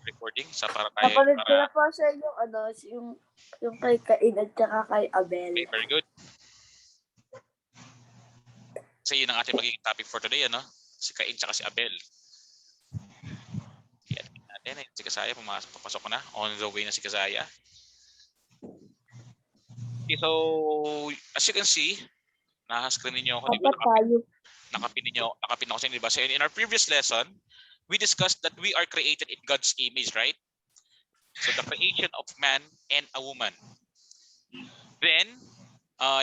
recording sa para kay Napanood ko na para po sa yung kay Cain at saka kay Abel. okay, very good. Kasi yun ang ating magiging topic for today, ano? Si Cain at si Abel. Yan natin si Kasaya, papasok ko na. On the way na si Kasaya. Okay, so as you can see, naka-screen niyo ako, di ba? Nakapin ako sa inyo, di ba? So in our previous lesson, we discussed that we are created in God's image, right? So the creation of man and a woman. Then,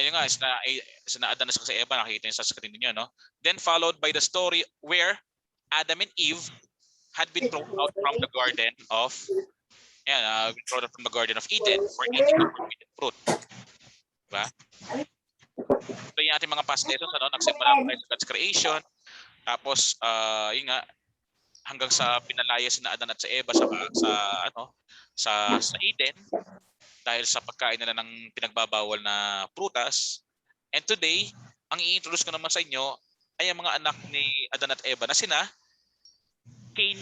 yun nga, Adan na sa Eva, nakikita niyo sa screen niyo, no? Then followed by the story where Adam and Eve had been thrown out from the garden of Eden for eating the forbidden fruit. Diba? So yung ating mga past lessons, ano, nagsimula tayo sa God's creation, tapos yun nga, hanggang sa pinalayas na Adan at sa Eva sa Eden dahil sa pagkain nila ng pinagbabawal na prutas. And today, ang i-introduce ko naman sa inyo ay ang mga anak ni Adan at Eva na sina Cain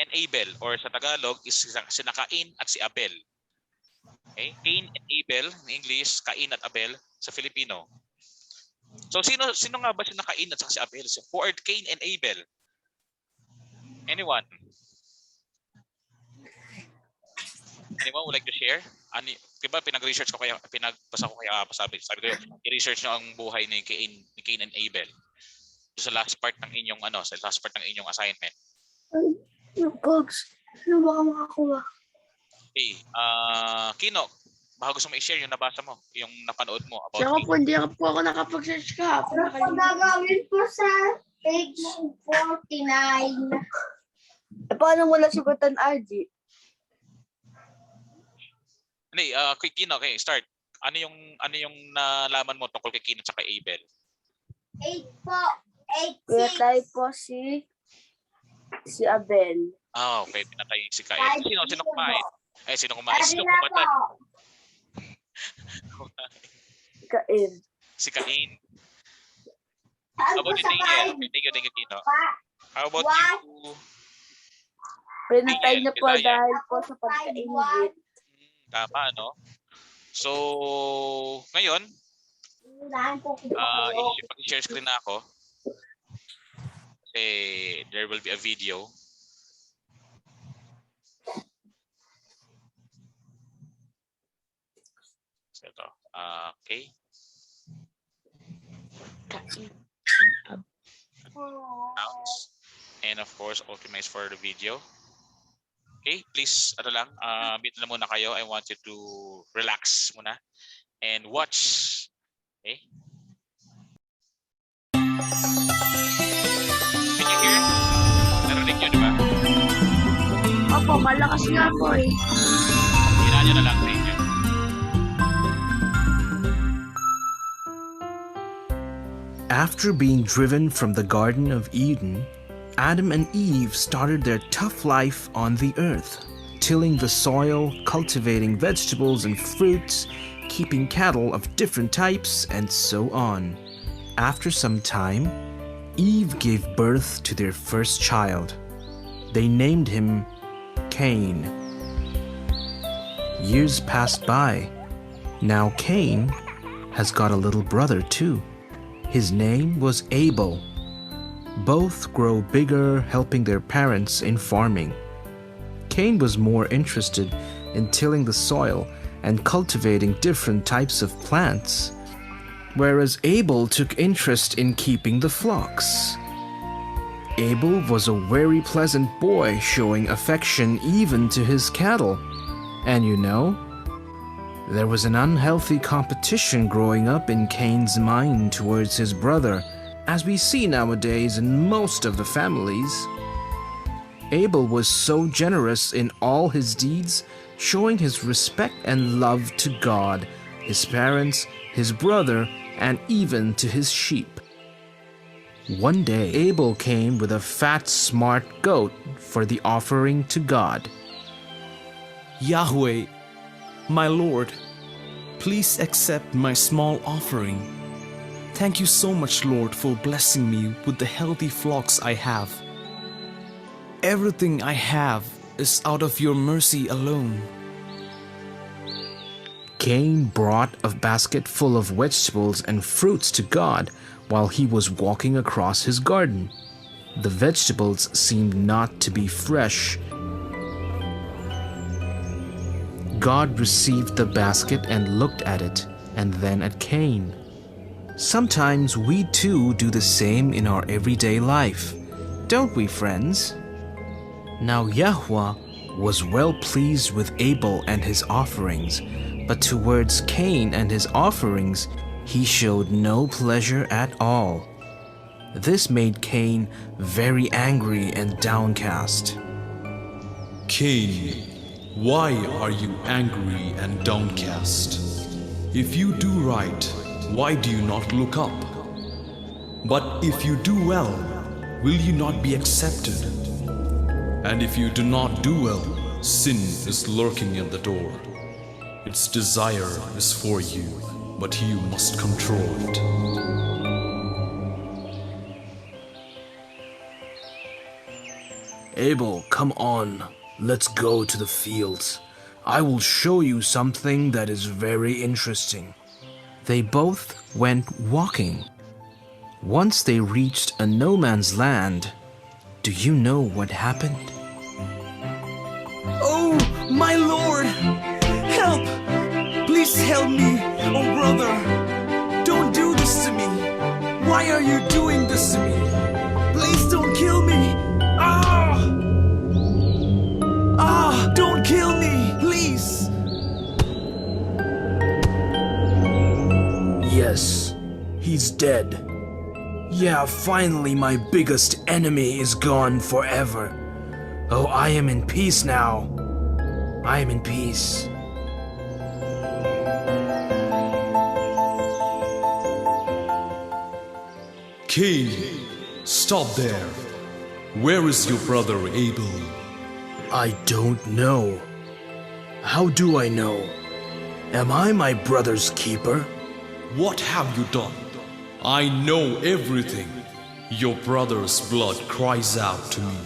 and Abel, or sa Tagalog is sina Cain at si Abel. Okay? Cain and Abel in English, Cain at Abel sa Filipino. So sino nga ba sina Cain at si Abel? So, who are Cain and Abel? Anyone would like to share? Diba pinag-research ko pinagpasa ko kaya sabi ko i-research nyo ang buhay ni Cain and Abel. Sa last part ng inyong assignment. Pogs, ano baka makakuha? Okay, Kino, baka gusto mo i-share yung nabasa mo, yung napanood mo about Saka po, hindi ako nakapag-search ka. Ano po gagawin po sa page 49? Paano mo nasugutan, RG? Hindi, Kino, okay, start. Ano yung nalaman mo tungkol kay Cain at kay Abel? 8 po. 8, Pinatay po si Abel. Okay, pinatay si Cain. Sino kumain? Sino kumain? Sino na kumatay? po. Cain. Si Cain. Saan How po about you, sa Tingel? kain? Thank you, Kino. Pa, How about you? Pinatay Tingel, na po Bisaya. dahil po sa pagkainggit. Tama, no? So, ngayon, pag-share screen na ako. Kasi there will be a video. So, ito. Okay. And of course, optimize for the video. Okay, please, bit na muna kayo. I want you to relax muna and watch. Okay? Can you hear? Narinig nyo, di ba? Opo, malakas nga po eh. Hinaan nyo na lang, thank you. After being driven from the Garden of Eden, Adam and Eve started their tough life on the earth, tilling the soil, cultivating vegetables and fruits, keeping cattle of different types, and so on. After some time, Eve gave birth to their first child. They named him Cain. Years passed by. Now Cain has got a little brother too. His name was Abel. Both grow bigger, helping their parents in farming. Cain was more interested in tilling the soil and cultivating different types of plants, whereas Abel took interest in keeping the flocks. Abel was a very pleasant boy, showing affection even to his cattle. And you know, there was an unhealthy competition growing up in Cain's mind towards his brother, as we see nowadays in most of the families. Abel was so generous in all his deeds, showing his respect and love to God, his parents, his brother, and even to his sheep. One day, Abel came with a fat, smart goat for the offering to God. Yahweh, my Lord, please accept my small offering. Thank you so much, Lord, for blessing me with the healthy flocks I have. Everything I have is out of your mercy alone. Cain brought a basket full of vegetables and fruits to God while he was walking across his garden. The vegetables seemed not to be fresh. God received the basket and looked at it, and then at Cain. Sometimes we too do the same in our everyday life, don't we, friends? Now Yahweh was well pleased with Abel and his offerings, but towards Cain and his offerings he showed no pleasure at all. This made Cain very angry and downcast. Cain, why are you angry and downcast? If you do right, why do you not look up? But if you do well, will you not be accepted? And if you do not do well, sin is lurking at the door. Its desire is for you, but you must control it. Abel, come on, let's go to the fields. I will show you something that is very interesting. They both went walking. Once they reached a no man's land, do you know what happened? Oh, my Lord! Help! Please help me, oh brother! Don't do this to me! Why are you doing this to me? Please don't kill me! Don't kill me, please! Yes, he's dead. Yeah, finally my biggest enemy is gone forever. Oh, I am in peace now. I am in peace. Cain, stop there. Where is your brother Abel? I don't know. How do I know? Am I my brother's keeper? What have you done? I know everything. Your brother's blood cries out to me.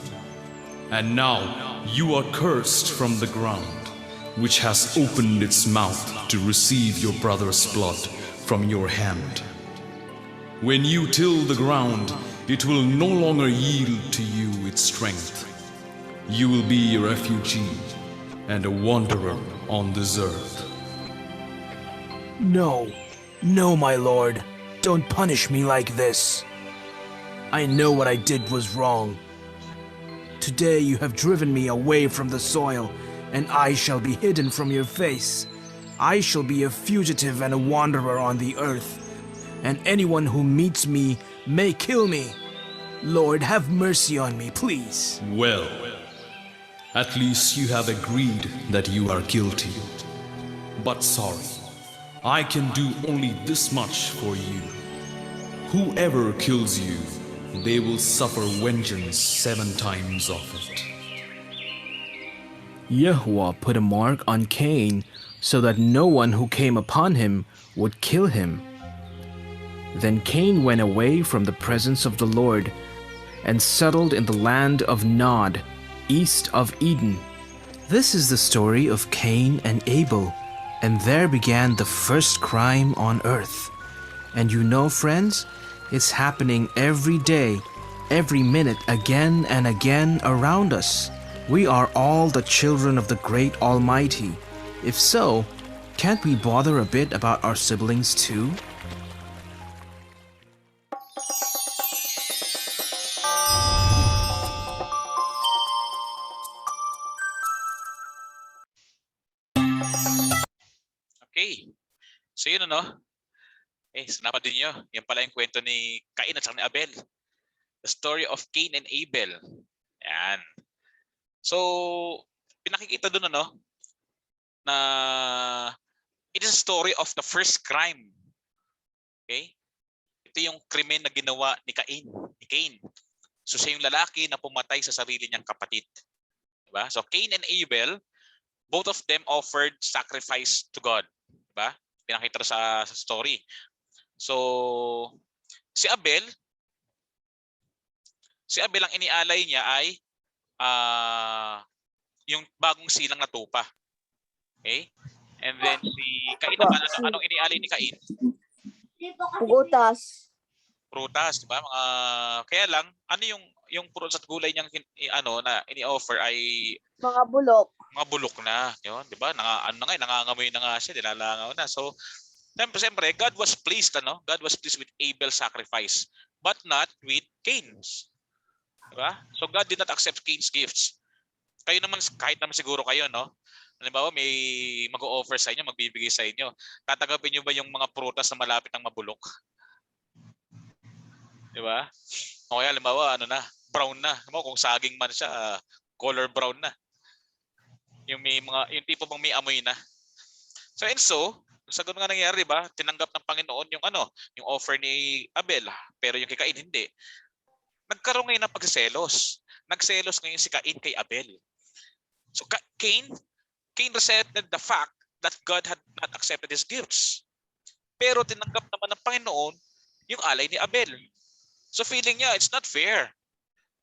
And now you are cursed from the ground, which has opened its mouth to receive your brother's blood from your hand. When you till the ground, it will no longer yield to you its strength. You will be a refugee and a wanderer on this earth. No, no, my lord. Don't punish me like this. I know what I did was wrong. Today you have driven me away from the soil, and I shall be hidden from your face. I shall be a fugitive and a wanderer on the earth, and anyone who meets me may kill me. Lord, have mercy on me, please. Well, at least you have agreed that you are guilty. But sorry, I can do only this much for you. Whoever kills you, they will suffer vengeance 7 times of it. Yahweh put a mark on Cain so that no one who came upon him would kill him. Then Cain went away from the presence of the Lord and settled in the land of Nod, east of Eden. This is the story of Cain and Abel, and there began the first crime on earth. And you know, friends, it's happening every day, every minute, again and again around us. We are all the children of the great Almighty. If so, can't we bother a bit about our siblings too? Okay. So yun ano. Sinapa din nyo. Yan pala yung kwento ni Cain at saka ni Abel. The story of Cain and Abel. Yan. So, pinakikita dun ano, na it is a story of the first crime. Okay? Ito yung krimen na ginawa ni Cain. So, siya yung lalaki na pumatay sa sarili niyang kapatid. Diba? So, Cain and Abel, both of them offered sacrifice to God. Diba? Pinakita sa story. So, si Abel ang inialay niya ay yung bagong silang na tupa. Okay? And then si Cain naman, anong inialay ni Cain? Pugutas. Prutas, di ba? Kaya lang, ano yung prutas at gulay niyang na ini-offer ay Mga bulok. mga bulok na, yun, di ba? Nangangamoy na nga siya, nilalangaw na. So, siyempre, God was pleased, God was pleased with Abel's sacrifice, but not with Cain's. Di ba? So, God did not accept Cain's gifts. Kayo naman, kahit naman siguro kayo, no? Halimbawa, may mag-o-offer sa inyo, magbibigay sa inyo. Tatanggapin niyo ba yung mga prutas na malapit ng mabulok? Di ba? O kaya, halimbawa, brown na. Kung saging man siya, color brown na. Yung tipo bang may amoy na. So, sa ganun nga nangyari, di ba? Tinanggap ng Panginoon yung offer ni Abel, pero yung kay Cain hindi. Nagkaroon ngayon ng pagselos. Nagselos ngayon si Cain kay Abel. So Cain resented the fact that God had not accepted his gifts. Pero tinanggap naman ng Panginoon yung alay ni Abel. So feeling niya, it's not fair.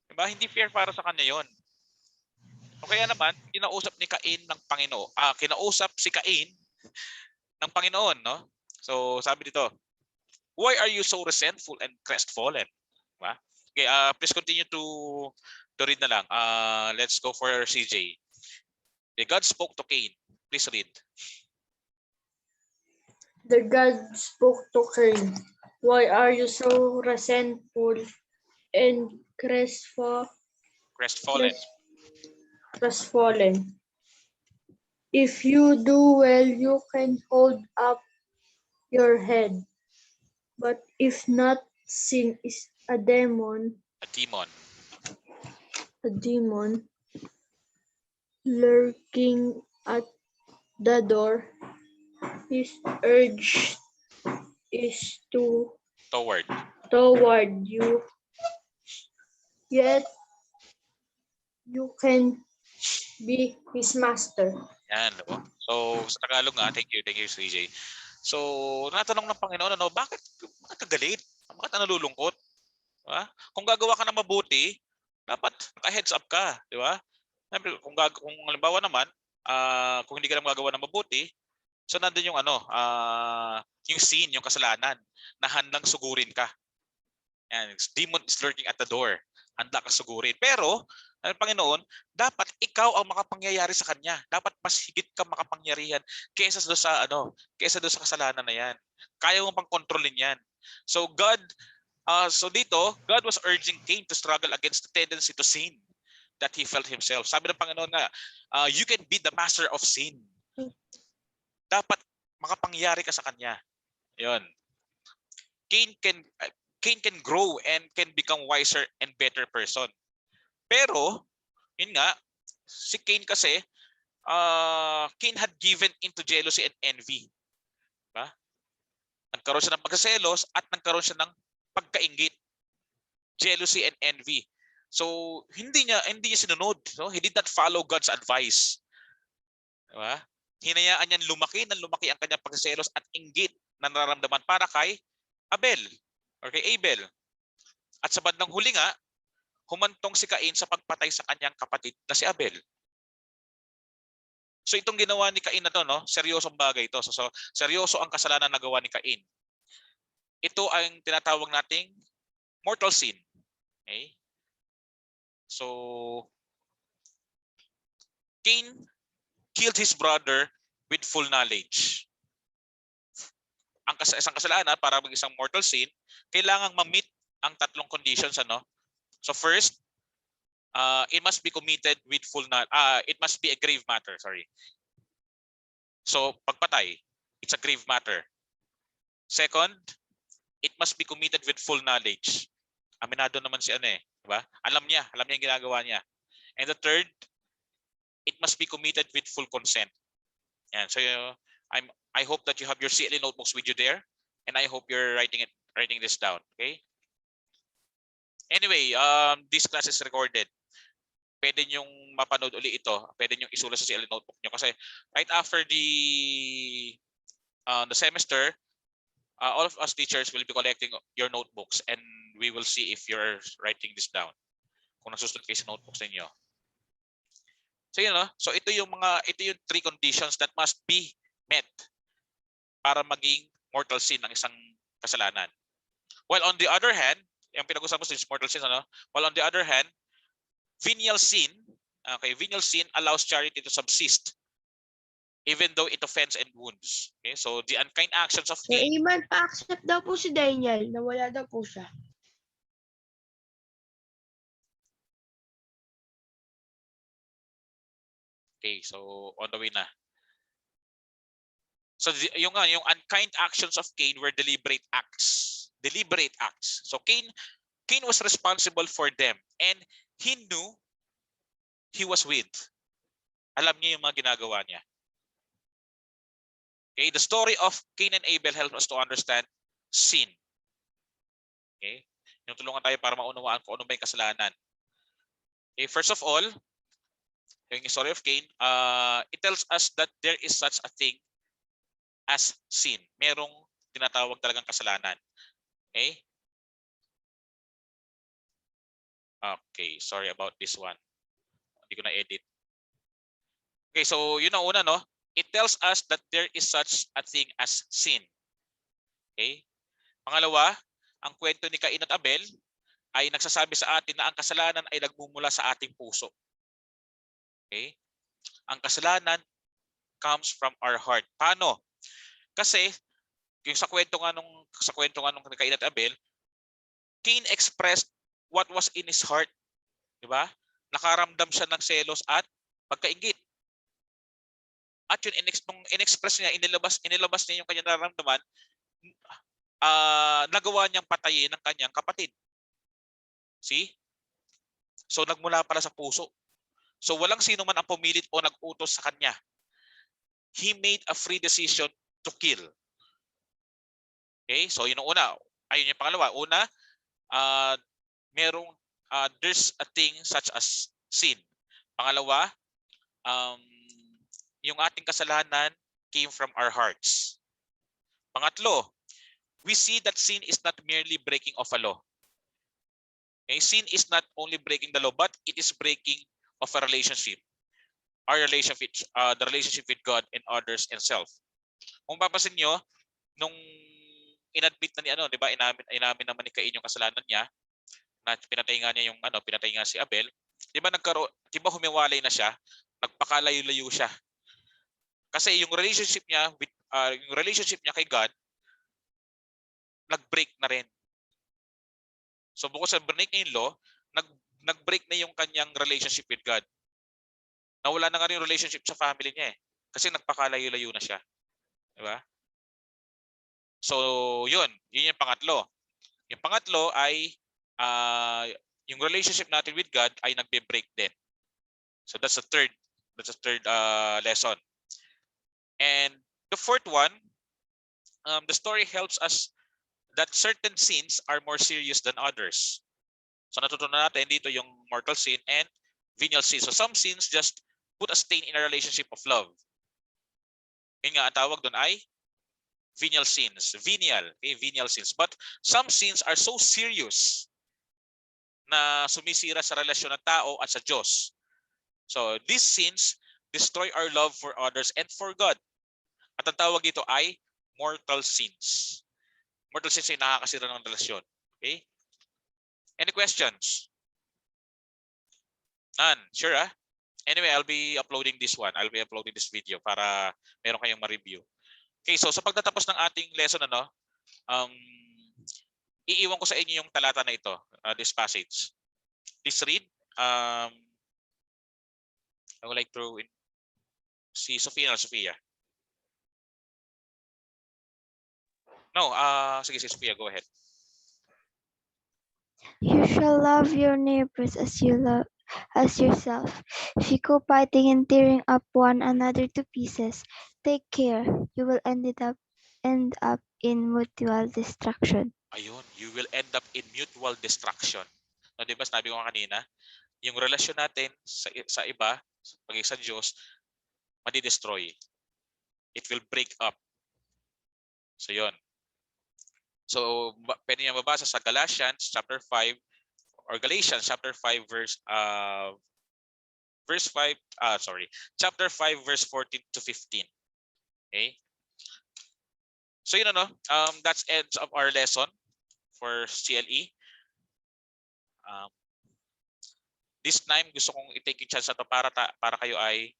Diba? Hindi fair para sa kanya yon. O kaya naman, kinausap ni Cain ng Panginoon. Kinausap si Cain ng Panginoon, no? So sabi dito, why are you so resentful and crestfallen? Diba? Okay, please continue to read na lang. Let's go for CJ. Okay, God spoke to Cain. Please read. The God spoke to Cain. Why are you so resentful and crestfallen? If you do well, you can hold up your head. But if not, sin is a demon lurking at the door. His urge is toward you, yet you can be his master. Yan, no? So sa Tagalog nga, thank you CJ. So natanong ng Panginoon, bakit galit? Bakit nalulungkot? Diba? Kung gagawa ka ng mabuti, dapat naka-heads up ka, di ba? Kung halimbawa naman, kung hindi ka lang gagawa ng mabuti, so nandun yung yung sin, yung kasalanan, na handang sugurin ka. Yan, demon is lurking at the door. Handa ka sugurin. Pero, ang Panginoon, dapat ikaw ang makapangyayari sa kanya. Dapat mas higit ka makapangyarihan kaysa doon sa kasalanan na yan. Kaya mo pang kontrolin yan. So dito, God was urging Cain to struggle against the tendency to sin that he felt himself. Sabi ng Panginoon nga, you can be the master of sin. Dapat makapangyari ka sa kanya. Yun. Cain can grow and can become wiser and better person. Pero, yun nga, si Cain kasi, Cain had given into jealousy and envy. Diba? Nagkaroon siya ng pagkaselos at nagkaroon siya ng pagkainggit. Jealousy and envy. So, hindi niya sinunod. No? He did not follow God's advice. Diba? Hinayaan niyan lumaki ang kanyang pagkaselos at inggit na nararamdaman para kay Abel or kay Abel. At sa bandang huli nga, humantong si Cain sa pagpatay sa kanyang kapatid na si Abel. So itong ginawa ni Cain na to, no? Seryosong bagay ito. So seryoso ang kasalanan na gawa ni Cain. Ito ang tinatawag nating mortal sin. Okay? So Cain killed his brother with full knowledge. Ang isang kasalanan para maging isang mortal sin, kailangang ma-meet ang tatlong conditions, So first, it must be committed with full it must be a grave matter, sorry. So pagpatay, it's a grave matter. Second, it must be committed with full knowledge. Aminado naman si diba? Alam niya yung ginagawa niya. And the third, it must be committed with full consent. Yan. So I hope that you have your CLE notebooks with you there, and I hope you're writing this down, okay? Anyway, this class is recorded. Pwede nyong mapanood uli ito. Pwede nyong isulat sa CLE notebook nyo kasi right after the semester, all of us teachers will be collecting your notebooks and we will see if you're writing this down. Kung nasusunod kayo sa notebooks ninyo. So yun, no? So ito yung three conditions that must be met para maging mortal sin ang isang kasalanan. While on the other hand, yung pinag-usapan mo is mortal sin, ano? While on the other hand, venial sin, okay, venial sin allows charity to subsist even though it offends and wounds. Okay, so the unkind actions of Sir Cain. Yman, pa-accept daw po si Daniel. Nawala daw po siya. Okay, so on the way na. So yung unkind actions of Cain were deliberate acts. Deliberate acts. So Cain was responsible for them and he knew he was with. Alam niya yung mga ginagawa niya. Okay, the story of Cain and Abel helps us to understand sin. Okay? Yung tulungan tayo para maunawaan kung ano ba yung kasalanan. Okay, first of all, yung story of Cain, it tells us that there is such a thing as sin. Merong tinatawag talagang kasalanan. Okay? Okay, sorry about this one. Hindi ko na-edit. Okay, so yun ang una, no? It tells us that there is such a thing as sin. Okay? Pangalawa, ang kwento ni Cain at Abel ay nagsasabi sa atin na ang kasalanan ay nagmumula sa ating puso. Okay? Ang kasalanan comes from our heart. Paano? Kasi yung sa kwento nga nung ni Cain at Abel, Cain expressed what was in his heart, di ba? Nakaramdam siya ng selos at pagkaingit. At yun in-express niya, inilabas niya yung kanyang nararamdaman, nagawa niyang patayin ng kanyang kapatid. See? So nagmula pala sa puso. So walang sino man ang pumilit o nag-utos sa kanya. He made a free decision to kill. Okay? So yun ang una. Ayun yung pangalawa. Una, there's a thing such as sin. Pangalawa, yung ating kasalanan came from our hearts. Pangatlo, we see that sin is not merely breaking of a law. Okay? Sin is not only breaking the law, but it is breaking of a relationship. Our relationship, the relationship with God and others and self. Kung papasin nyo, nung inadmit na ni di ba, inamin naman ni Cain yung kasalanan niya, na pinatay nga niya pinatay nga si Abel, di ba humiwalay na siya, nagpakalayo-layo siya. Kasi yung relationship niya kay God nag-break na rin. So bukod sa break na yung law, nag-break na yung kanyang relationship with God. Nawala na nga rin yung relationship sa family niya kasi nagpakalayo-layo na siya. Di ba? So yun yung pangatlo. Yung pangatlo ay yung relationship natin with God ay nagbe-break din. So that's the third lesson. And the fourth one, the story helps us that certain sins are more serious than others. So natutunan natin dito yung mortal sin and venial sin. So some sins just put a stain in a relationship of love. Yun nga, ang tawag doon ay venial sins. Venial sins. But some sins are so serious na sumisira sa relasyon ng tao at sa Diyos. So these sins destroy our love for others and for God. At ang tawag dito ay mortal sins. Mortal sins ay nakakasira ng relasyon. Okay? Any questions? None. Sure, ah? Anyway, I'll be uploading this one. I'll be uploading this video para meron kayong ma-review. Okay, so sa pagtatapos ng ating lesson, iiwan ko sa inyo yung talata na ito, this passage. Please read. I would like to si Sophia. No, sige, si Sophia, go ahead. You shall love your neighbors as yourself. If you go fighting and tearing up one another to pieces, take care. You will end up in mutual destruction. Ayun, you will end up in mutual destruction. No, di ba, sabi ko kanina, yung relasyon natin sa iba, pagiging sa Diyos, madi-destroy. It will break up. So, yun. So, pwede niya mabasa sa Galatians chapter 5 or Galatians chapter 5 verse chapter 5 verse 14 to 15. Okay? So yun ano, that's ends of our lesson for CLE. This time gusto kong i-take yung chance na to para kayo ay